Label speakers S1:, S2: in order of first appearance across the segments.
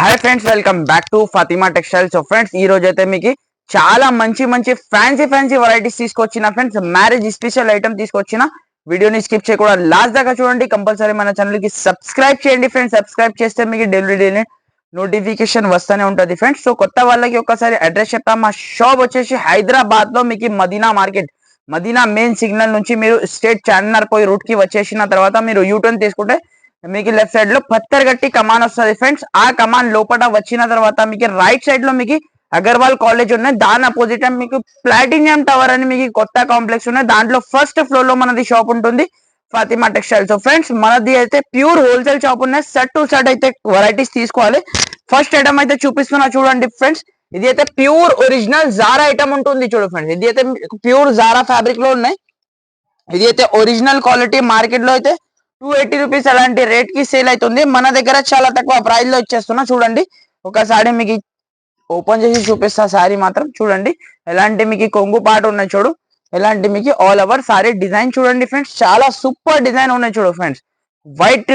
S1: Hi friends, welcome back to Fatima textiles. Friends ఈ రోజు అయితే మీకు చాలా మంచి ఫ్యాన్సీ వెరైటీస్ తీసుకొచ్చిన ఫ్రెండ్స్. మ్యారేజ్ స్పెషల్ ఐటమ్ తీసుకొచ్చిన. వీడియోని స్కిప్ చేయకుండా లాస్ట్ దాకా చూడండి. కంపల్సరీ మన ఛానల్ కి సబ్స్క్రైబ్ చేయండి ఫ్రెండ్స్. సబ్స్క్రైబ్ చేస్తే మీకు డైలీ నోటిఫికేషన్ వస్తూనే ఉంటుంది ఫ్రెండ్స్. సో కొత్త వాళ్ళకి ఒకసారి అడ్రస్ చెప్తాం. మా షాప్ వచ్చేసి హైదరాబాద్ లో మీకు Madina market, Madina main signal నుంచి మీరు స్టేట్ చార్మినార్ పోయి రూట్ కి వచ్చేసిన తర్వాత మీరు యూటర్న్ తీసుకుంటే మీకు లెఫ్ట్ సైడ్ లో పత్తర్గట్టి కమాన్ వస్తుంది ఫ్రెండ్స్. ఆ కమాన్ లోపల వచ్చిన తర్వాత మీకు రైట్ సైడ్ లో మీకు అగర్వాల్ కాలేజ్ ఉన్నాయి. దాని అపోజిట్ మీకు ప్లాటినియం టవర్ అని మీకు కొత్త కాంప్లెక్స్ ఉన్నాయి. దాంట్లో ఫస్ట్ ఫ్లోర్ లో మనది షాప్ ఉంటుంది, ఫాతిమా టెక్స్టైల్స్. ఫ్రెండ్స్ మనది అయితే ప్యూర్ హోల్సేల్ షాప్ ఉన్నాయి. సెట్ టు సెట్ అయితే వెరైటీస్ తీసుకోవాలి. ఫస్ట్ ఐటమ్ అయితే చూపిస్తున్నా చూడండి ఫ్రెండ్స్. ఇది అయితే ప్యూర్ ఒరిజినల్ జారా ఐటమ్ ఉంటుంది చూడు ఫ్రెండ్స్. ఇది అయితే ప్యూర్ జారా ఫ్యాబ్రిక్ లో ఉన్నాయి. ఇది అయితే ఒరిజినల్ క్వాలిటీ. మార్కెట్ లో అయితే 280 రూపీస్ అలాంటి రేట్ కి సేల్ అవుతుంది. మన దగ్గర చాలా తక్కువ ప్రైస్ లో ఇచ్చేస్తున్నా. చూడండి ఒకసారి మీకు ఓపెన్ చేసి చూపిస్తా. సారీ మాత్రం చూడండి ఎలాంటి మీకు కొంగు పాట ఉన్నాయి చూడు. ఎలాంటి మీకు ఆల్ ఓవర్ సారీ డిజైన్ చూడండి ఫ్రెండ్స్. చాలా సూపర్ డిజైన్ ఉన్నాయి చూడు ఫ్రెండ్స్. వైట్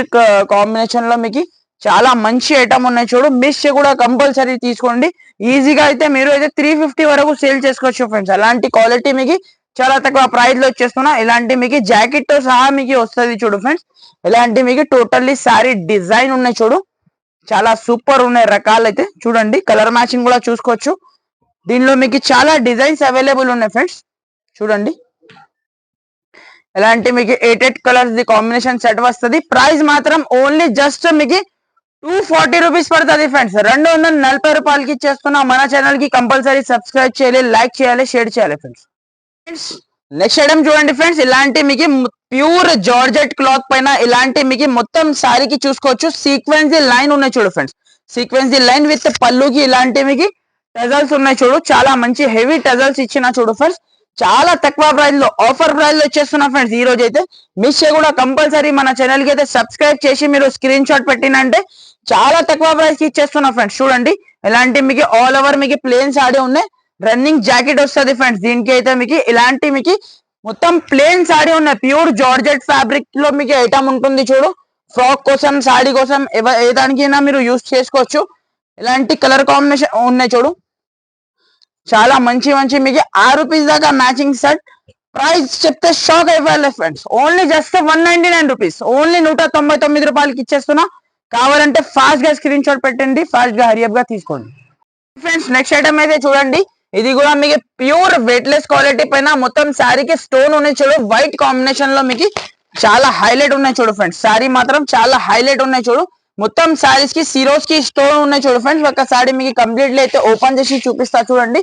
S1: కాంబినేషన్ లో మీకు చాలా మంచి ఐటమ్ ఉన్నాయి చూడు. మిస్ కూడా కంపల్సరీ తీసుకోండి. ఈజీగా అయితే మీరు అయితే 350 వరకు సేల్ చేసుకోవచ్చు ఫ్రెండ్స్. అలాంటి క్వాలిటీ మీకు చాలా తక్కువ ప్రైస్ లో వచ్చేస్తున్నా. ఇలాంటి మీకు జాకెట్ తో సహా మీకు వస్తుంది చూడు ఫ్రెండ్స్. ఇలాంటి మీకు టోటల్లీ సారీ డిజైన్ ఉన్నాయి చూడు. చాలా సూపర్ ఉన్నాయి రకాలు అయితే చూడండి. కలర్ మ్యాచింగ్ కూడా చూసుకోవచ్చు. దీనిలో మీకు చాలా డిజైన్స్ అవైలబుల్ ఉన్నాయి ఫ్రెండ్స్. చూడండి ఇలాంటి మీకు 8 కలర్స్ ది కాంబినేషన్ సెట్ వస్తుంది. ప్రైస్ మాత్రం ఓన్లీ జస్ట్ మీకు 240 రూపీస్ పడుతుంది ఫ్రెండ్స్. 240 రూపాయలకి ఇచ్చేస్తున్నా. మన ఛానల్ కి కంపల్సరీ సబ్స్క్రైబ్ చేయాలి, లైక్ చేయాలి, షేర్ చేయాలి ఫ్రెండ్స్. నెక్స్ట్ ఐటమ్ చూడండి ఫ్రెండ్స్. ఇలాంటి మీకు ప్యూర్ జార్జెట్ క్లాత్ పైన ఇలాంటి మీకు మొత్తం సారీకి చూసుకోవచ్చు. సీక్వెన్సీ లైన్ ఉన్నాయి చూడు ఫ్రెండ్స్. సీక్వెన్సీ లైన్ విత్ పళ్ళుకి ఇలాంటి మీకు టజల్స్ ఉన్నాయి చూడు. చాలా మంచి హెవీ టజల్స్ ఇచ్చిన చూడు ఫ్రెండ్స్. చాలా తక్కువ ప్రైస్ లో ఆఫర్ ప్రైస్ లో వచ్చేస్తున్నా ఫ్రెండ్స్. ఈ రోజు అయితే మిస్ కూడా కంపల్సరీ మన ఛానల్ కి అయితే సబ్స్క్రైబ్ చేసి మీరు స్క్రీన్ షాట్ పెట్టినంటే చాలా తక్కువ ప్రైస్ కి ఇచ్చేస్తున్నా ఫ్రెండ్స్. చూడండి ఇలాంటి మీకు ఆల్ ఓవర్ మీకు ప్లేన్ సారీ ఉన్నాయి. రన్నింగ్ జాకెట్ వస్తుంది ఫ్రెండ్స్. దీనికి అయితే మీకు ఇలాంటి మీకు మొత్తం ప్లేన్ సారీ ఉన్నాయి. ప్యూర్ జార్జెట్ ఫ్యాబ్రిక్ లో మీకు ఐటమ్ ఉంటుంది చూడు. ఫ్రాక్ కోసం, సాడీ కోసం ఏ దానికైనా మీరు యూజ్ చేసుకోవచ్చు. ఇలాంటి కలర్ కాంబినేషన్ ఉన్నాయి చూడు. చాలా మంచి మీకు 6 రూపీస్ దాకా మ్యాచింగ్ సెట్. ప్రైస్ చెప్తే షాక్ అయిపోయాలి friends. Only just 199 rupees. Only 199 రూపాయలకి ఇచ్చేస్తున్నా. కావాలంటే ఫాస్ట్ గా స్క్రీన్ షాట్ పెట్టండి, ఫాస్ట్ గా హరియప్ గా తీసుకోండి ఫ్రెండ్స్. నెక్స్ట్ ఐటమ్ అయితే చూడండి. ఇది కూడా మీకు ప్యూర్ వెయిట్లెస్ క్వాలిటీ పైన మొత్తం శారీకి స్టోన్ ఉన్నాయి చూడు. వైట్ కాంబినేషన్ లో మీకు చాలా హైలైట్ ఉన్నాయి చూడు ఫ్రెండ్స్. శారీ మాత్రం చాలా హైలైట్ ఉన్నాయి చూడు. మొత్తం శారీస్ కి సిరోస్ కి స్టోన్ ఉన్నాయి చూడు ఫ్రెండ్స్. ఒక శారీ మీకు కంప్లీట్లీ అయితే ఓపెన్ చేసి చూపిస్తా చూడండి.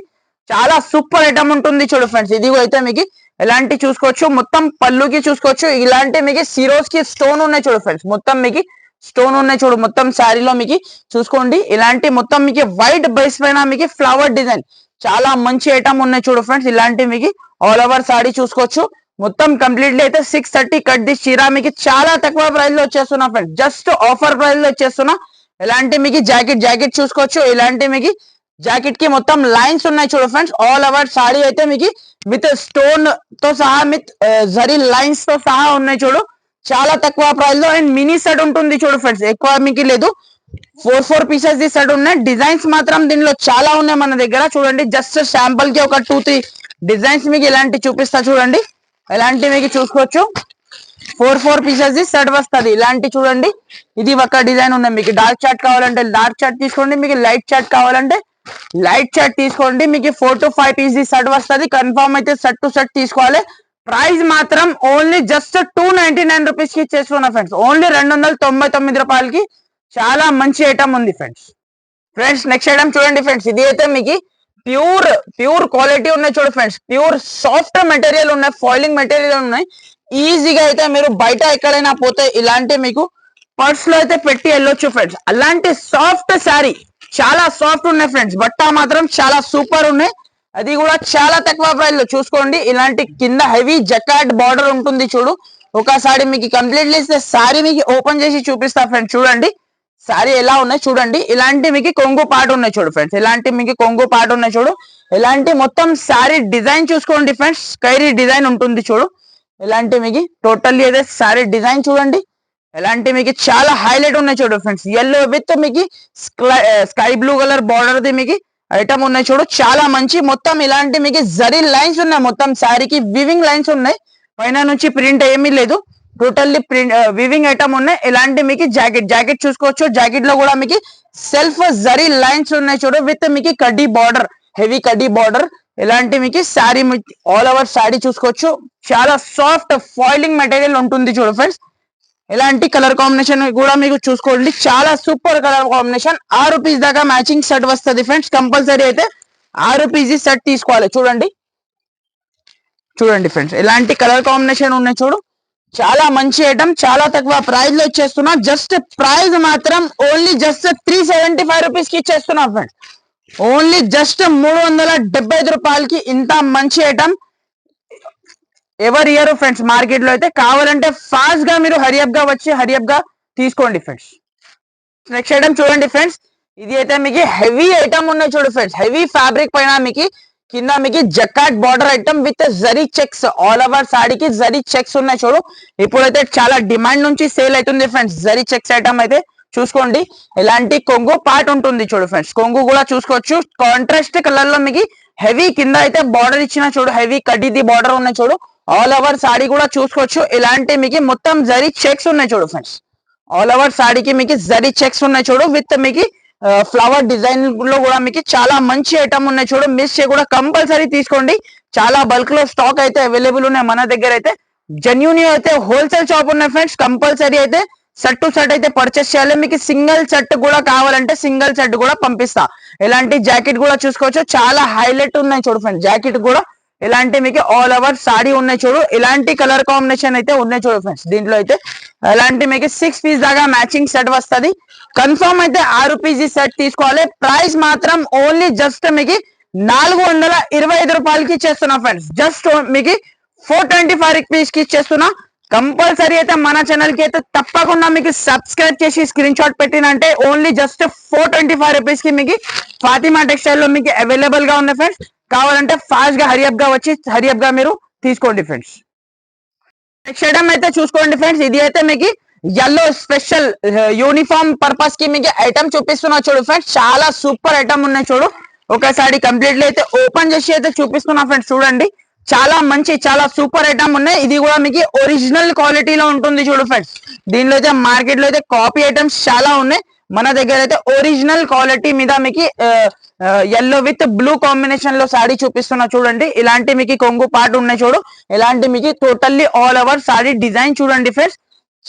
S1: చాలా సూపర్ ఐటమ్ ఉంటుంది చూడు ఫ్రెండ్స్. ఇది అయితే మీకు ఎలాంటి చూసుకోవచ్చు. మొత్తం పళ్ళుకి చూసుకోవచ్చు. ఇలాంటి మీకు సిరోస్ కి స్టోన్ ఉన్నాయి చూడు ఫ్రెండ్స్. మొత్తం మీకు స్టోన్ ఉన్నాయి చూడు. మొత్తం శారీలో మీకు చూసుకోండి. ఇలాంటి మొత్తం మీకు వైట్ బేస్ పైన మీకు ఫ్లవర్ డిజైన్ చాలా మంచి ఐటమ్ ఉన్నాయి చూడు ఫ్రెండ్స్. ఇలాంటి మీకు ఆల్ ఓవర్ సారీ చూసుకోవచ్చు. మొత్తం కంప్లీట్లీ అయితే 630 కట్ ది చీర మీకు చాలా తక్కువ ప్రైస్ లో వచ్చేస్తున్నా ఫ్రెండ్స్. జస్ట్ ఆఫర్ ప్రైస్ లో వచ్చేస్తున్నా. ఇలాంటి మీకు జాకెట్ చూసుకోవచ్చు. ఇలాంటి మీకు జాకెట్ కి మొత్తం లైన్స్ ఉన్నాయి చూడు ఫ్రెండ్స్. ఆల్ ఓవర్ సారీ అయితే మీకు విత్ స్టోన్ తో సహా విత్ జరీ లైన్స్ తో సహా ఉన్నాయి చూడు. చాలా తక్కువ ప్రైస్ లో. అండ్ మినీ సెట్ ఉంటుంది చూడు ఫ్రెండ్స్. ఎక్కువ మీకు లేదు. 4 పీసెస్ ది సెట్ ఉన్నాయి. డిజైన్స్ మాత్రం దీనిలో చాలా ఉన్నాయి మన దగ్గర. చూడండి జస్ట్ శాంపుల్ కి ఒక 2-3 డిజైన్స్ మీకు ఇలాంటి చూపిస్తా చూడండి. ఇలాంటి మీకు చూసుకోవచ్చు. 4 పీసెస్ ది సెట్ వస్తుంది. ఇలాంటి చూడండి. ఇది ఒక డిజైన్ ఉన్నాయి. మీకు డార్క్ చార్ట్ కావాలంటే డార్క్ చార్ట్ తీసుకోండి. మీకు లైట్ చార్ట్ కావాలంటే లైట్ చార్ట్ తీసుకోండి. మీకు 4 to 5 పీస్ ది సెట్ వస్తుంది. కన్ఫర్మ్ అయితే సెట్ టు సెట్ తీసుకోవాలి. ప్రైస్ మాత్రం ఓన్లీ జస్ట్ 299 రూపీస్ కి ఇచ్చేస్తున్నా ఫ్రెండ్స్. ఓన్లీ 299 రూపాయలకి చాలా మంచి ఐటమ్ ఉంది ఫ్రెండ్స్. నెక్స్ట్ ఐటమ్ చూడండి ఫ్రెండ్స్. ఇది అయితే మీకు ప్యూర్ క్వాలిటీ ఉన్నాయి చూడు ఫ్రెండ్స్. ప్యూర్ సాఫ్ట్ మెటీరియల్ ఉన్నాయి. ఫాయిలింగ్ మెటీరియల్ ఉన్నాయి. ఈజీగా అయితే మీరు బయట ఎక్కడైనా పోతే ఇలాంటి మీకు పర్స్ లో అయితే పెట్టి వెళ్ళొచ్చు ఫ్రెండ్స్. అలాంటి సాఫ్ట్ శారీ చాలా సాఫ్ట్ ఉన్నాయి ఫ్రెండ్స్. బట్ట మాత్రం చాలా సూపర్ ఉన్నాయి. అది కూడా చాలా తక్కువ ప్రైస్ లో చూసుకోండి. ఇలాంటి కింద హెవీ జకాట్ బార్డర్ ఉంటుంది చూడు. ఒకసారి మీకు కంప్లీట్లీ శారీ మీకు ఓపెన్ చేసి చూపిస్తా ఫ్రెండ్స్. చూడండి శారీ ఎలా ఉన్నాయి చూడండి. ఇలాంటి మీకు కొంగు పాట ఉన్నాయి చూడు ఫ్రెండ్స్. ఇలాంటి మీకు కొంగు పాట ఉన్నాయి చూడు. ఇలాంటి మొత్తం శారీ డిజైన్ చూసుకోండి ఫ్రెండ్స్. స్కైరీ డిజైన్ ఉంటుంది చూడు. ఇలాంటి మీకు టోటల్లీ అయితే శారీ డిజైన్ చూడండి. ఎలాంటి మీకు చాలా హైలైట్ ఉన్నాయి చూడు ఫ్రెండ్స్. ఎల్లో విత్ మీకు sky blue colour border the మీకు ఐటమ్ ఉన్నాయి చూడు, చాలా మంచి. మొత్తం ఇలాంటి మీకు జరీ లైన్స్ ఉన్నాయి, మొత్తం శారీకి వివింగ్ లైన్స్ ఉన్నాయి, పైన నుంచి ప్రింట్ ఏమీ లేదు, టోటల్లీ ప్రింట్ వివింగ్ ఐటమ్ ఉన్నాయి. ఇలాంటి మీకు జాకెట్ చూసుకోవచ్చు. జాకెట్ లో కూడా మీకు సెల్ఫ్ జరీ లైన్స్ ఉన్నాయి చూడు, విత్ మీకు కడ్డీ బార్డర్, హెవీ కడ్డీ బార్డర్. ఇలాంటి మీకు శారీ ఆల్ ఓవర్ శారీ చూసుకోవచ్చు. చాలా సాఫ్ట్ ఫాయిలింగ్ మెటీరియల్ ఉంటుంది చూడు ఫ్రెండ్స్. ఇలాంటి కలర్ కాంబినేషన్ కూడా మీకు చూసుకోండి, చాలా సూపర్ కలర్ కాంబినేషన్. 6 రూపీస్ దాకా మ్యాచింగ్ సెట్ వస్తుంది ఫ్రెండ్స్. కంపల్సరీ అయితే 6 రూపీస్ సెట్ తీసుకోవాలి. చూడండి ఫ్రెండ్స్, ఇలాంటి కలర్ కాంబినేషన్ ఉన్నాయి చూడు, చాలా మంచి ఐటమ్. చాలా తక్కువ ప్రైస్ లో ఇచ్చేస్తున్నా. జస్ట్ ప్రైస్ మాత్రం ఓన్లీ జస్ట్ 375 రూపీస్ కి ఇచ్చేస్తున్నా ఫ్రెండ్స్. ఓన్లీ జస్ట్ 375 రూపాయలకి ఇంత మంచి ఐటమ్ ఎవరు ఇయర్ ఫ్రెండ్స్ మార్కెట్ లో అయితే. కావాలంటే ఫాస్ట్ గా మీరు హరియప్ గా వచ్చి హరియప్ గా తీసుకోండి ఫ్రెండ్స్. నెక్స్ట్ ఐటమ్ చూడండి ఫ్రెండ్స్, ఇది అయితే మీకు హెవీ ఐటమ్ ఉన్నాయి చూడు ఫ్రెండ్స్. హెవీ ఫ్యాబ్రిక్ పైన మీకు కింద మీకు jacquard border item with zari checks, all over సాడీకి జరీ చెక్స్ ఉన్నాయి చూడు. ఇప్పుడైతే చాలా డిమాండ్ నుంచి సేల్ అవుతుంది ఫ్రెండ్స్ జరీ చెక్స్ ఐటమ్ అయితే. చూసుకోండి, ఇలాంటి కొంగు పార్ట్ ఉంటుంది చూడు ఫ్రెండ్స్. కొంగు కూడా చూసుకోవచ్చు. కాంట్రాస్ట్ కలర్ లో మీకు హెవీ కింద అయితే బార్డర్ ఇచ్చిన చూడు, హెవీ కడ్డీది బార్డర్ ఉన్నాయి చూడు. ఆల్ ఓవర్ సాడీ కూడా చూసుకోవచ్చు. ఇలాంటి మీకు మొత్తం జరీ చెక్స్ ఉన్నాయి చూడు ఫ్రెండ్స్. ఆల్ ఓవర్ సాడీకి మీకు జరీ చెక్స్ ఉన్నాయి చూడు, విత్ మీకు ఫ్లవర్ డిజైన్ లో కూడా మీకు చాలా మంచి ఐటమ్ ఉన్నాయి చూడు. మిస్ చేయకుండా కంపల్సరీ తీసుకోండి. చాలా బల్క్ లో స్టాక్ అయితే అవైలబుల్ ఉన్నాయి మన దగ్గర అయితే. జెన్యూన్ అయితే హోల్సేల్ షాప్ ఉన్నాయి ఫ్రెండ్స్. కంపల్సరీ అయితే సెట్ టు సెట్ అయితే పర్చేస్ చేయాలి. మీకు సింగిల్ సెట్ కూడా కావాలంటే సింగిల్ సెట్ కూడా పంపిస్తా. ఇలాంటి జాకెట్ కూడా చూసుకోవచ్చు, చాలా హైలైట్ ఉన్నాయి చూడు ఫ్రెండ్స్. జాకెట్ కూడా ఇలాంటి మీకు ఆల్ ఓవర్ సాడీ ఉన్నాయి చూడు. ఇలాంటి కలర్ కాంబినేషన్ అయితే ఉన్నాయి చూడు ఫ్రెండ్స్. దీంట్లో అయితే ఇలాంటి మీకు 6 పీస్ దాకా మ్యాచింగ్ సెట్ వస్తుంది. కన్ఫర్మ్ అయితే 6 రూపీస్ సెట్ తీసుకోవాలి. ప్రైస్ మాత్రం ఓన్లీ జస్ట్ మీకు 425 రూపాయలకి ఇచ్చేస్తున్నా ఫ్రెండ్స్. జస్ట్ మీకు 425 రూపీస్ కి ఇచ్చేస్తున్నా. కంపల్సరీ అయితే మన ఛానల్ కి అయితే తప్పకుండా మీకు సబ్స్క్రైబ్ చేసి స్క్రీన్ షాట్ పెట్టినంటే ఓన్లీ జస్ట్ 425 రూపీస్ కి మీకు ఫాతిమా టెక్స్టైల్ లో మీకు అవైలబుల్ గా ఉంది ఫ్రెండ్స్. కావాలంటే ఫాస్ట్ గా హరియప్ గా వచ్చి హరియప్ గా మీరు తీసుకోండి ఫ్రెండ్స్. నెక్స్ట్ ఐటమ్ అయితే చూసుకోండి ఫ్రెండ్స్, ఇది అయితే మీకు ఎల్లో స్పెషల్ యూనిఫామ్ పర్పస్ కి మీకు ఐటమ్ చూపిస్తున్నా చూడు ఫ్రెండ్స్. చాలా సూపర్ ఐటమ్ ఉన్నాయి చూడు. ఒకసారి కంప్లీట్లీ అయితే ఓపెన్ చేసి అయితే చూపిస్తున్నా ఫ్రెండ్స్. చూడండి, చాలా మంచి చాలా సూపర్ ఐటమ్ ఉన్నాయి. ఇది కూడా మీకు ఒరిజినల్ క్వాలిటీలో ఉంటుంది చూడు ఫ్రెండ్స్. దీనిలో అయితే మార్కెట్ లో అయితే కాపీ ఐటమ్స్ చాలా ఉన్నాయి, మన దగ్గర అయితే ఒరిజినల్ క్వాలిటీ మీద మీకు ఎల్లో విత్ బ్లూ కాంబినేషన్ లో సాడీ చూపిస్తున్నా చూడండి. ఇలాంటి మీకు కొంగు పార్ట్ ఉన్నాయి చూడు. ఇలాంటి మీకు totally all over saree design చూడండి ఫ్రెండ్స్.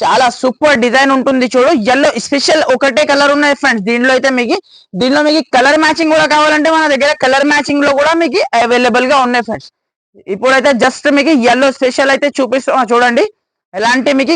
S1: చాలా సూపర్ డిజైన్ ఉంటుంది చూడు. ఎల్లో స్పెషల్ ఒకటే కలర్ ఉన్నాయి ఫ్రెండ్స్. దీనిలో మీకు కలర్ మ్యాచింగ్ కూడా కావాలంటే మన దగ్గర కలర్ మ్యాచింగ్ లో కూడా మీకు అవైలబుల్ గా ఉన్నాయి ఫ్రెండ్స్. ఇప్పుడైతే జస్ట్ మీకు ఎల్లో స్పెషల్ అయితే చూపిస్తున్నా చూడండి. ఎలాంటి మీకు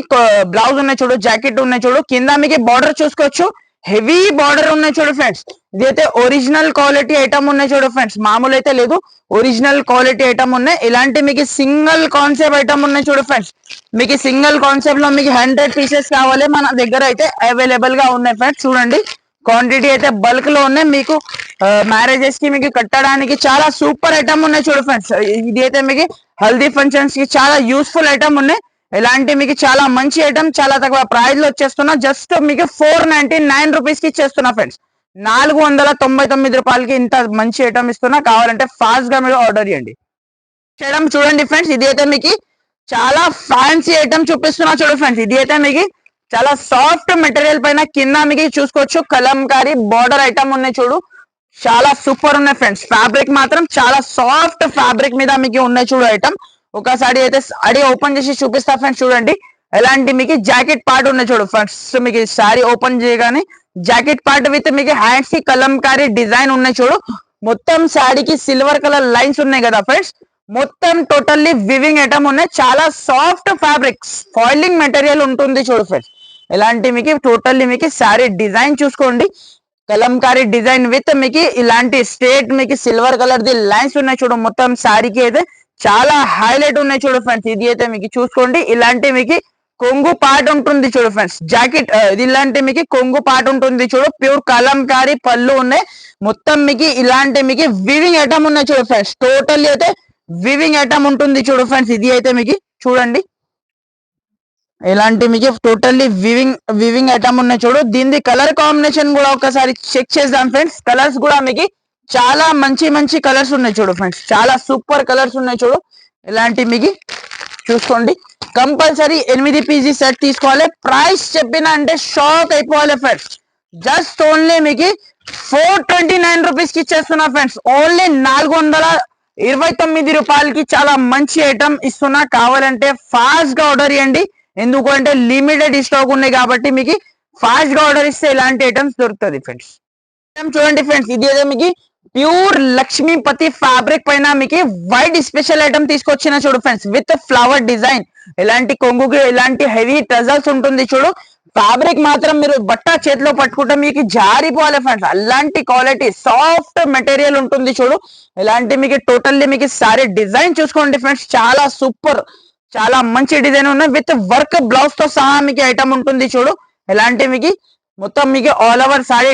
S1: బ్లౌజ్ ఉన్నాయి చూడు, జాకెట్ ఉన్నాయి చూడు. కింద మీకు బార్డర్ చూసుకోవచ్చు, హెవీ బార్డర్ ఉన్నాయి చూడు ఫ్రెండ్స్. ఇదైతే ఒరిజినల్ క్వాలిటీ ఐటమ్ ఉన్నాయి చూడు ఫ్రెండ్స్. మామూలు అయితే లేదు, ఒరిజినల్ క్వాలిటీ ఐటమ్ ఉన్నాయి. ఇలాంటి మీకు సింగిల్ కాన్సెప్ట్ ఐటమ్ ఉన్నాయి చూడు ఫ్రెండ్స్. మీకు సింగిల్ కాన్సెప్ట్ లో మీకు 100 పీసెస్ కావాలి, మన దగ్గర అయితే అవైలబుల్ గా ఉన్నాయి ఫ్రెండ్స్. చూడండి, క్వాంటిటీ అయితే బల్క్ లో ఉన్నాయి. మీకు మ్యారేజెస్ కి మీకు కట్టడానికి చాలా సూపర్ ఐటమ్ ఉన్నాయి చూడు ఫ్రెండ్స్. ఇది అయితే మీకు హల్దీ ఫంక్షన్స్ కి చాలా యూస్ఫుల్ ఐటమ్ ఉన్నాయి. ఇలాంటి మీకు చాలా మంచి ఐటమ్ చాలా తక్కువ ప్రైస్ లో వచ్చేస్తున్నా. జస్ట్ మీకు 499 రూపీస్ కి ఇచ్చేస్తున్నా ఫ్రెండ్స్. 499 రూపాయలకి ఇంత మంచి ఐటమ్ ఇస్తున్నా. కావాలంటే ఫాస్ట్ గా మీరు ఆర్డర్ చేయండి. ఐటమ్ చూడండి ఫ్రెండ్స్, ఇది అయితే మీకు చాలా ఫ్యాన్సీ ఐటమ్ చూపిస్తున్నా చూడు ఫ్రెండ్స్. ఇది అయితే మీకు చాలా సాఫ్ట్ మెటీరియల్ పైన కింద మీకు చూసుకోవచ్చు కలంకారీ బార్డర్ ఐటమ్ ఉన్నాయి చూడు. చాలా సూపర్ ఉన్నాయి ఫ్రెండ్స్. ఫ్యాబ్రిక్ మాత్రం చాలా సాఫ్ట్ ఫ్యాబ్రిక్ మీద మీకు ఉన్నాయి చూడు ఐటమ్. ఒకసారి అయితే అడి ఓపెన్ చేసి చూపిస్తా ఫ్రెండ్స్. చూడండి, ఎలాంటి మీకు జాకెట్ పార్ట్ ఉన్నాయి చూడు ఫ్రెండ్స్. మీకు సారీ ఓపెన్ చేయగానే జాకెట్ పార్ట్ విత్ మీకు హ్యాండ్స్ కి కలంకారీ డిజైన్ ఉన్నాయి చూడు. మొత్తం సాడీకి సిల్వర్ కలర్ లైన్స్ ఉన్నాయి కదా ఫ్రెండ్స్. మొత్తం టోటల్లీ వివింగ్ ఐటమ్ ఉన్నాయి. చాలా సాఫ్ట్ ఫ్యాబ్రిక్స్ ఫాయిలింగ్ మెటీరియల్ ఉంటుంది చూడు ఫ్రెండ్స్. ఇలాంటి మీకు టోటల్లీ మీకు సారీ డిజైన్ చూసుకోండి, కలంకారీ డిజైన్ విత్ మీకు ఇలాంటి స్ట్రేట్ మీకు సిల్వర్ కలర్ ది లైన్స్ ఉన్నాయి చూడు. మొత్తం సారీకి అయితే చాలా హైలైట్ ఉన్నాయి చూడు ఫ్రెండ్స్. ఇది అయితే మీకు చూసుకోండి, ఇలాంటి మీకు కొంగు పార్ట్ ఉంటుంది చూడు ఫ్రెండ్స్. జాకెట్ ఇది ఇలాంటి మీకు కొంగు పార్ట్ ఉంటుంది చూడు. ప్యూర్ కలంకారీ పళ్ళు ఉన్నాయి. మొత్తం మీకు ఇలాంటి మీకు వివింగ్ ఐటమ్ ఉన్నాయి చూడు ఫ్రెండ్స్. టోటల్లీ అయితే వివింగ్ ఐటమ్ ఉంటుంది చూడు ఫ్రెండ్స్. ఇది అయితే మీకు చూడండి, ఇలాంటి మీకు టోటల్లీ వివింగ్ ఐటమ్ ఉన్నాయి చూడు. దీని కలర్ కాంబినేషన్ కూడా ఒకసారి చెక్ చేద్దాం ఫ్రెండ్స్. కలర్స్ కూడా మీకు చాలా మంచి మంచి కలర్స్ ఉన్నాయి చూడు ఫ్రెండ్స్. చాలా సూపర్ కలర్స్ ఉన్నాయి చూడు. ఇలాంటి మీకు చూసుకోండి. కంపల్సరీ 8 పీజీ సెట్ తీసుకోవాలి. ప్రైస్ చెప్పిన అంటే షాక్ అయిపోవాలి ఫ్రెండ్స్. జస్ట్ ఓన్లీ మీకు 429 రూపీస్ కి ఇచ్చేస్తున్నా ఫ్రెండ్స్. ఓన్లీ 429 రూపాయలకి చాలా మంచి ఐటమ్ ఇస్తున్నా. కావాలంటే ఫాస్ట్ గా ఆర్డర్ ఇవ్వండి. ఎందుకంటే లిమిటెడ్ స్టాక్ ఉన్నాయి కాబట్టి మీకు ఫాస్ట్ గా ఆర్డర్ ఇస్తే ఇలాంటి ఐటమ్స్ దొరుకుతుంది ఫ్రెండ్స్. చూడండి ఫ్రెండ్స్, ఇది ఏదో మీకు ప్యూర్ లక్ష్మీపతి ఫ్యాబ్రిక్ పైన మీకు వైట్ స్పెషల్ ఐటమ్ తీసుకొచ్చిన చూడు ఫ్రెండ్స్, విత్ ఫ్లవర్ డిజైన్. ఇలాంటి కొంగుకి ఇలాంటి హెవీ ట్రెజర్స్ ఉంటుంది చూడు. ఫ్యాబ్రిక్ మాత్రం మీరు బట్ట చేతిలో పట్టుకుంటే మీకు జారిపోవాలి ఫ్రెండ్స్. అలాంటి క్వాలిటీ సాఫ్ట్ మెటీరియల్ ఉంటుంది చూడు. ఇలాంటి మీకు టోటల్లీ మీకు సారీ డిజైన్ చూసుకోండి ఫ్రెండ్స్. చాలా సూపర్, చాలా మంచి డిజైన్ ఉన్నాయి. విత్ వర్క్ బ్లౌజ్ తో సహా మీకు ఐటమ్ ఉంటుంది చూడు. ఇలాంటి మీకు మొత్తం మీకు ఆల్ ఓవర్ సారీ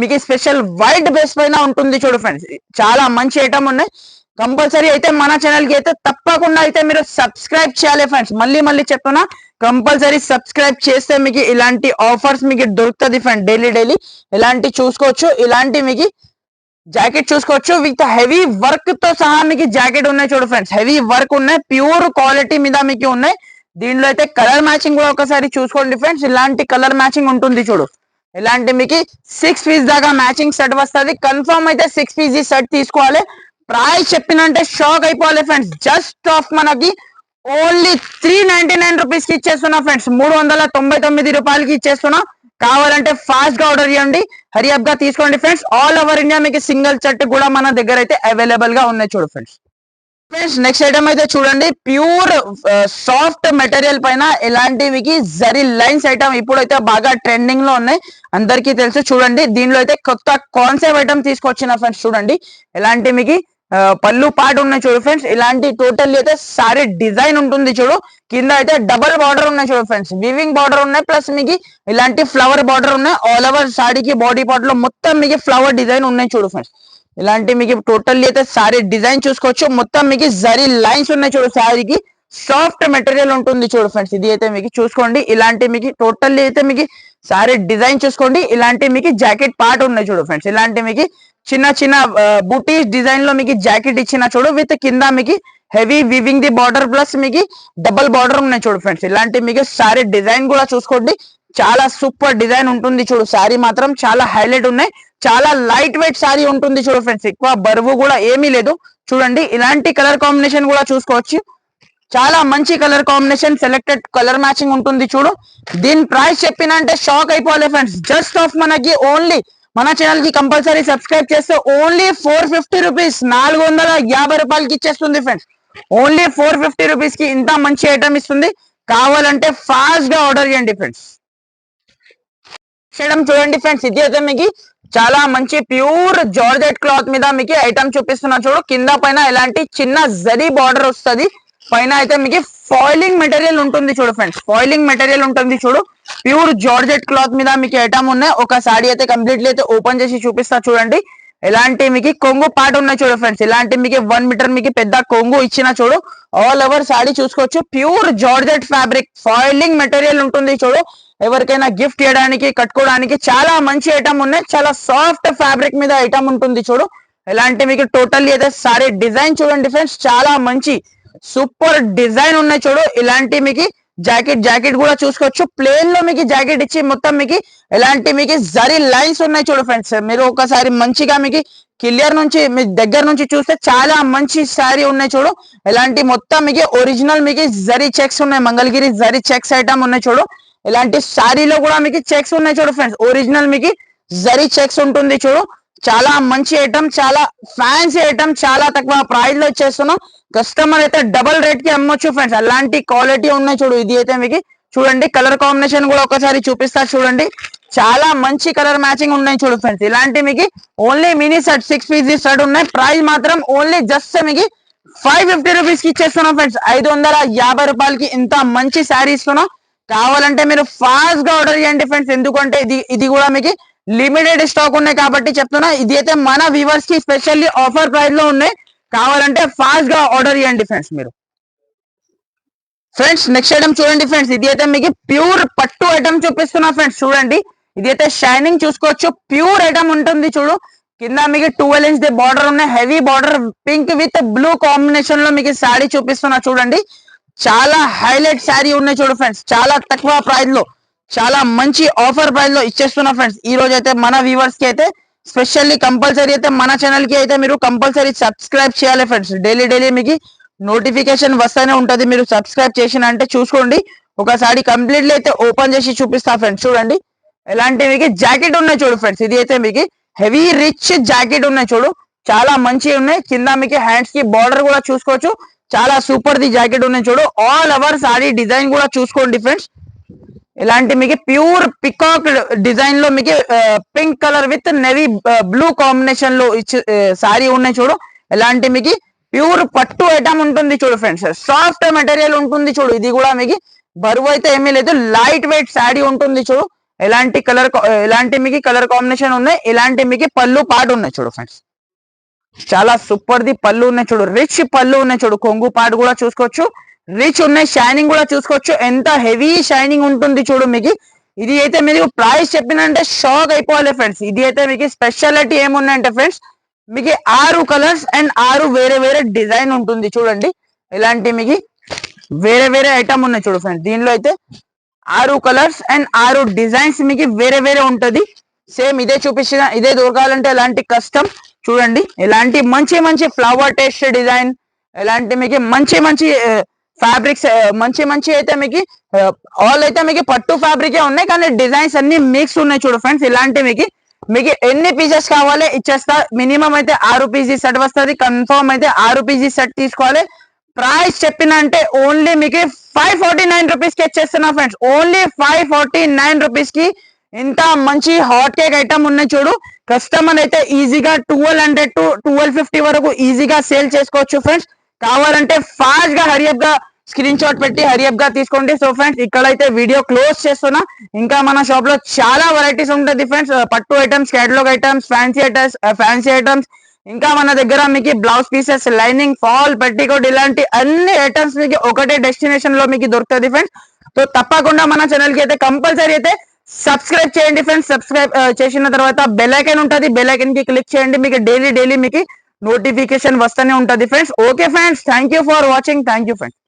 S1: మీకు స్పెషల్ వైట్ బేస్ పైన ఉంటుంది చూడు ఫ్రెండ్స్. చాలా మంచి ఐటమ్ ఉన్నాయి. కంపల్సరీ అయితే మన ఛానల్ కి అయితే తప్పకుండా అయితే మీరు సబ్స్క్రైబ్ చేయాలి ఫ్రెండ్స్. మళ్ళీ మళ్ళీ చెప్తున్నా, కంపల్సరీ సబ్స్క్రైబ్ చేస్తే మీకు ఇలాంటి ఆఫర్స్ మీకు దొరుకుతుంది ఫ్రెండ్. డైలీ ఇలాంటి చూసుకోవచ్చు. ఇలాంటి మీకు జాకెట్ చూసుకోవచ్చు. విత్ హెవీ వర్క్ తో సహా మీకు జాకెట్ ఉన్నాయి చూడు ఫ్రెండ్స్. హెవీ వర్క్ ఉన్నాయి, ప్యూర్ క్వాలిటీ మీద మీకు ఉన్నాయి. దీనిలో అయితే కలర్ మ్యాచింగ్ కూడా ఒకసారి చూసుకోండి ఫ్రెండ్స్. ఇలాంటి కలర్ మ్యాచింగ్ ఉంటుంది చూడు. ఇలాంటి మీకు 6 పీస్ దాకా మ్యాచింగ్ సెట్ వస్తుంది. కన్ఫర్మ్ అయితే 6 పీస్ సెట్ తీసుకోవాలి. ప్రైస్ చెప్పినంటే షాక్ అయిపోవాలి ఫ్రెండ్స్. జస్ట్ ఆఫ్ మనకి ఓన్లీ 399 రూపీస్ కి ఇచ్చేస్తున్నా ఫ్రెండ్స్. 399 రూపాయలకి ఇచ్చేస్తున్నా. కావాలంటే ఫాస్ట్ గా ఆర్డర్ చేయండి, హరియప్ గా తీసుకోండి ఫ్రెండ్స్. ఆల్ ఓవర్ ఇండియా మీకు సింగిల్ సెట్ కూడా మన దగ్గర అయితే అవైలబుల్ గా ఉన్నాయి చూడు ఫ్రెండ్స్. ఫ్రెండ్స్ నెక్స్ట్ ఐటమ్ అయితే చూడండి, ప్యూర్ సాఫ్ట్ మెటీరియల్ పైన ఇలాంటి మీకు జరీ లైన్స్ ఐటమ్ ఇప్పుడైతే బాగా ట్రెండింగ్ లో ఉన్నాయి, అందరికీ తెలుసు. చూడండి దీనిలో అయితే కొత్త కాన్సెప్ట్ ఐటమ్ తీసుకొచ్చిన ఫ్రెండ్స్. చూడండి ఇలాంటి మీకు పళ్ళు పాటు ఉన్నాయి చూడు ఫ్రెండ్స్. ఇలాంటి టోటల్ అయితే సారీ డిజైన్ ఉంటుంది చూడు. కింద అయితే డబల్ బార్డర్ ఉన్నాయి చూడు ఫ్రెండ్స్. వివింగ్ బార్డర్ ఉన్నాయి, ప్లస్ మీకు ఇలాంటి ఫ్లవర్ బార్డర్ ఉన్నాయి. ఆల్ ఓవర్ సారీకి బాడీ పార్ట్ లో మొత్తం మీకు ఫ్లవర్ డిజైన్ ఉన్నాయి చూడు ఫ్రెండ్స్. ఇలాంటి మీకు టోటల్లీ అయితే సారీ డిజైన్ చూసుకోవచ్చు. మొత్తం మీకు జరీ లైన్స్ ఉన్నాయి చూడు. సారీకి సాఫ్ట్ మెటీరియల్ ఉంటుంది చూడు ఫ్రెండ్స్. ఇది అయితే మీకు చూసుకోండి. ఇలాంటి మీకు టోటల్లీ అయితే మీకు సారీ డిజైన్ చూసుకోండి. ఇలాంటి మీకు జాకెట్ పార్ట్ ఉన్నాయి చూడు ఫ్రెండ్స్. ఇలాంటి మీకు చిన్న చిన్న బూటీస్ డిజైన్ లో మీకు జాకెట్ ఇచ్చిన చూడు. విత్ కింద మీకు heavy weaving the border, plus మీకు డబల్ బార్డర్ ఉన్నాయి చూడు ఫ్రెండ్స్. ఇలాంటి మీకు సారీ డిజైన్ కూడా చూసుకోండి. చాలా సూపర్ డిజైన్ ఉంటుంది చూడు. సారీ మాత్రం చాలా హైలైట్ ఉన్నాయి. చాలా లైట్ వెయిట్ సారీ ఉంటుంది చూడు ఫ్రెండ్స్. ఎక్కువ బరువు కూడా ఏమీ లేదు. చూడండి ఇలాంటి కలర్ కాంబినేషన్ కూడా చూసుకోవచ్చు. చాలా మంచి colour combination, selected colour matching ఉంటుంది చూడు. దీని ప్రైస్ చెప్పినంటే షాక్ అయిపోవాలి ఫ్రెండ్స్. జస్ట్ ఆఫ్ మనకి ఓన్లీ మన ఛానల్ కి కంపల్సరీ సబ్స్క్రైబ్ చేస్తే ఓన్లీ 450 రూపీస్, 450 రూపాయలకి ఇచ్చేస్తుంది ఫ్రెండ్స్. ఓన్లీ 450 రూపీస్ కి ఇంత మంచి ఐటమ్ ఇస్తుంది. కావాలంటే ఫాస్ట్ గా ఆర్డర్ చేయండి ఫ్రెండ్స్. చూడండి ఫ్రెండ్స్, ఇది అయితే మీకు చాలా మంచి ప్యూర్ జార్జెట్ క్లాత్ మీద మీకు ఐటమ్ చూపిస్తున్నా చూడు. కింద పైన ఇలాంటి చిన్న జరీ బార్డర్ వస్తుంది. పైన అయితే మీకు ఫాయిలింగ్ మెటీరియల్ ఉంటుంది చూడు ఫ్రెండ్స్. ఫాయిలింగ్ మెటీరియల్ ఉంటుంది చూడు. ప్యూర్ జార్జెట్ క్లాత్ మీద మీకు ఐటమ్ ఉన్నాయి. ఒక సారీ అయితే కంప్లీట్లీ అయితే ఓపెన్ చేసి చూపిస్తా చూడండి. ఇలాంటి మీకు కొంగు పార్ట్ ఉన్నాయి చూడు ఫ్రెండ్స్. ఇలాంటి మీకు 1 మీటర్ మీకు పెద్ద కొంగు ఇచ్చిన చూడు. ఆల్ ఓవర్ సారీ చూసుకోవచ్చు. Pure georgette fabric foiling material ఉంటుంది చూడు. ఎవరికైనా గిఫ్ట్ చేయడానికి, కట్టుకోవడానికి చాలా మంచి ఐటమ్ ఉన్నాయి. చాలా సాఫ్ట్ ఫ్యాబ్రిక్ మీద ఐటమ్ ఉంటుంది చూడు. ఇలాంటి మీకు టోటల్లీ అయితే సారీ డిజైన్ చూడండి ఫ్రెండ్స్. చాలా మంచి సూపర్ డిజైన్ ఉన్నాయి చూడు. ఇలాంటి మీకు జాకెట్ కూడా చూసుకోవచ్చు. ప్లేన్ లో మీకు జాకెట్ ఇచ్చి మొత్తం మీకు ఇలాంటి మీకు జరీ లైన్స్ ఉన్నాయి చూడు ఫ్రెండ్స్. మీరు ఒకసారి మంచిగా మీకు క్లియర్ నుంచి మీ దగ్గర నుంచి చూస్తే చాలా మంచి సారీ ఉన్నాయి చూడు. ఇలాంటి మొత్తం మీకు ఒరిజినల్ మీకు జరీ చెక్స్ ఉన్నాయి. మంగళగిరి జరీ చెక్స్ ఐటమ్ ఉన్నాయి చూడు. ఇలాంటి సారీలో కూడా మీకు చెక్స్ ఉన్నాయి చూడు ఫ్రెండ్స్. ఒరిజినల్ మీకు జరీ చెక్స్ ఉంటుంది చూడు. చాలా మంచి ఐటమ్, చాలా ఫ్యాన్సీ ఐటమ్, చాలా తక్కువ ప్రైస్ లో ఇచ్చేస్తున్నాం. కస్టమర్ అయితే డబల్ రేట్ కి అమ్మొచ్చు ఫ్రెండ్స్. అలాంటి క్వాలిటీ ఉన్నాయి చూడు. ఇది అయితే మీకు చూడండి. కలర్ కాంబినేషన్ కూడా ఒకసారి చూపిస్తా చూడండి. చాలా మంచి కలర్ మ్యాచింగ్ ఉన్నాయి చూడు ఫ్రెండ్స్. ఇలాంటి మీకు only mini set 6 piece set ఉన్నాయి. ప్రైస్ మాత్రం ఓన్లీ జస్ట్ మీకు 550 రూపీస్ కి ఇచ్చేస్తున్నాం ఫ్రెండ్స్. 550 రూపాయలకి ఇంత మంచి శారీ ఇస్తున్నాం. కావాలంటే మీరు ఫాస్ట్ గా ఆర్డర్ చేయండి ఫ్రెండ్స్. ఎందుకంటే ఇది కూడా మీకు లిమిటెడ్ స్టాక్ ఉన్నాయి కాబట్టి చెప్తున్నా. ఇది అయితే మన వ్యూవర్స్ కి స్పెషల్లీ ఆఫర్ ప్రైస్ లో ఉన్నాయి. కావాలంటే ఫాస్ట్ గా ఆర్డర్ చేయండి ఫ్రెండ్స్. మీరు ఫ్రెండ్స్ నెక్స్ట్ ఐటమ్ చూడండి ఫ్రెండ్స్, ఇది అయితే మీకు ప్యూర్ పట్టు ఐటమ్ చూపిస్తున్నా ఫ్రెండ్స్. చూడండి ఇది అయితే షైనింగ్ చూసుకోవచ్చు, ప్యూర్ ఐటమ్ ఉంటుంది చూడు. కింద మీకు 12 ఇంచ్ బార్డర్ ఉన్నాయి, heavy border, pink with blue combination లో మీకు శారీ చూపిస్తున్నా చూడండి. చాలా హైలైట్ శారీ ఉన్నాయి చూడు ఫ్రెండ్స్. చాలా తక్కువ ప్రైస్ లో, చాలా మంచి ఆఫర్ ప్రైస్ లో ఇచ్చేస్తున్నా ఫ్రెండ్స్. ఈ రోజు అయితే మన వ్యూవర్స్ కి అయితే స్పెషల్లీ కంపల్సరీ అయితే మన ఛానల్ కి అయితే మీరు కంపల్సరీ సబ్స్క్రైబ్ చేయాలి ఫ్రెండ్స్. డైలీ మీకు నోటిఫికేషన్ వస్తూనే ఉంటది. మీరు సబ్స్క్రైబ్ చేసిన అంటే చూసుకోండి. ఒకసారి కంప్లీట్లీ అయితే ఓపెన్ చేసి చూపిస్తా ఫ్రెండ్స్. చూడండి ఎలాంటి మీకు జాకెట్ ఉన్నాయి చూడు ఫ్రెండ్స్. ఇది అయితే మీకు హెవీ రిచ్ జాకెట్ ఉన్నాయి చూడు, చాలా మంచిగా ఉన్నాయి. కింద మీకు హ్యాండ్స్ కి బార్డర్ కూడా చూసుకోవచ్చు, చాలా సూపర్ ది జాకెట్ ఉన్నాయి చూడు. ఆల్ ఓవర్ సారీ డిజైన్ కూడా చూసుకోండి ఫ్రెండ్స్. ఇలాంటి మీకు ప్యూర్ పికాక్ డిజైన్ లో మీకు pink colour with navy blue combination లో సారీ ఉన్నాయి చూడు. ఇలాంటి మీకు ప్యూర్ పట్టు ఐటమ్ ఉంటుంది చూడు ఫ్రెండ్స్. సాఫ్ట్ మెటీరియల్ ఉంటుంది చూడు. ఇది కూడా మీకు బరువు అయితే ఏమీ లేదు, లైట్ వెయిట్ శారీ ఉంటుంది చూడు. ఇలాంటి మీకు కలర్ కాంబినేషన్ ఉన్నాయి. ఇలాంటి మీకు పళ్ళు పాటు ఉన్నాయి చూడు ఫ్రెండ్స్. చాలా సూపర్ ది పళ్ళు ఉన్నాయి చూడు, రిచ్ పళ్ళు ఉన్నాయి చూడు. కొంగు పాటు కూడా చూసుకోవచ్చు, రిచ్ ఉన్నాయి. షైనింగ్ కూడా చూసుకోవచ్చు, ఎంత హెవీ షైనింగ్ ఉంటుంది చూడు మీకు. ఇది అయితే మీకు ప్రైస్ చెప్పినంటే షాక్ అయిపోవాలి ఫ్రెండ్స్. ఇది అయితే మీకు స్పెషాలిటీ ఏమున్నాయంటే ఫ్రెండ్స్, మీకు 6 కలర్స్ అండ్ 6 వేరే డిజైన్ ఉంటుంది చూడండి. ఇలాంటి మీకు వేరే ఐటమ్ ఉన్నాయి చూడు ఫ్రెండ్స్. దీనిలో అయితే 6 కలర్స్ అండ్ 6 డిజైన్స్ మీకు వేరే ఉంటది. సేమ్ ఇదే చూపించిన ఇదే దొరకాలంటే ఎలాంటి కష్టం. చూడండి ఇలాంటి మంచి ఫ్లవర్ టేస్ట్ డిజైన్, ఇలాంటి మీకు మంచి ఫ్యాబ్రిక్స్, మంచి అయితే మీకు ఆల్ అయితే మీకు పట్టు ఫ్యాబ్రికే ఉన్నాయి, కానీ డిజైన్స్ అన్ని మిక్స్ ఉన్నాయి చూడు ఫ్రెండ్స్. ఇలాంటి మీకు ఎన్ని పీసెస్ కావాలి ఇచ్చేస్తా. మినిమం అయితే 6 పీసెస్ సెట్ వస్తుంది. కన్ఫర్మ్ అయితే 6 పీసెస్ సెట్ తీసుకోవాలి. ప్రైస్ చెప్పినంటే ఓన్లీ మీకు 549 రూపీస్ కి ఇచ్చేస్తున్నా ఫ్రెండ్స్. ఓన్లీ 549 రూపీస్ కి ఇంత మంచి హాట్ కేక్ ఐటమ్ ఉన్నాయి చూడు. కస్టమర్ అయితే ఈజీగా 1200 to 1250 వరకు ఈజీగా సేల్ చేసుకోవచ్చు ఫ్రెండ్స్. కావాలంటే ఫాస్ట్ గా హరియప్ గా స్క్రీన్ షాట్ పెట్టి హరియప్ గా తీసుకోండి. సో ఫ్రెండ్స్ ఇక్కడైతే వీడియో క్లోజ్ చేస్తున్నా. ఇంకా మన షాప్ లో చాలా వెరైటీస్ ఉంటుంది ఫ్రెండ్స్. పట్టు items, catalogue items, fancy items, ఇంకా మన దగ్గర మీకు blouse pieces, lining, fall, petticoat, ఇలాంటి అన్ని ఐటమ్స్ మీకు ఒకటే డెస్టినేషన్ లో మీకు దొరుకుతుంది ఫ్రెండ్స్. సో తప్పకుండా మన ఛానల్ కి అయితే కంపల్సరీ అయితే సబ్స్క్రైబ్ చేయండి ఫ్రెండ్స్. సబ్స్క్రైబ్ చేసిన తర్వాత బెల్ ఐకాన్ ఉంటుంది, బెల్ ఐకాన్ కి క్లిక్ చేయండి. మీకు డైలీ మీకు నోటిఫికేషన్ వస్తూనే ఉంటుంది friends. Okay friends, thank you for watching. Thank you friends.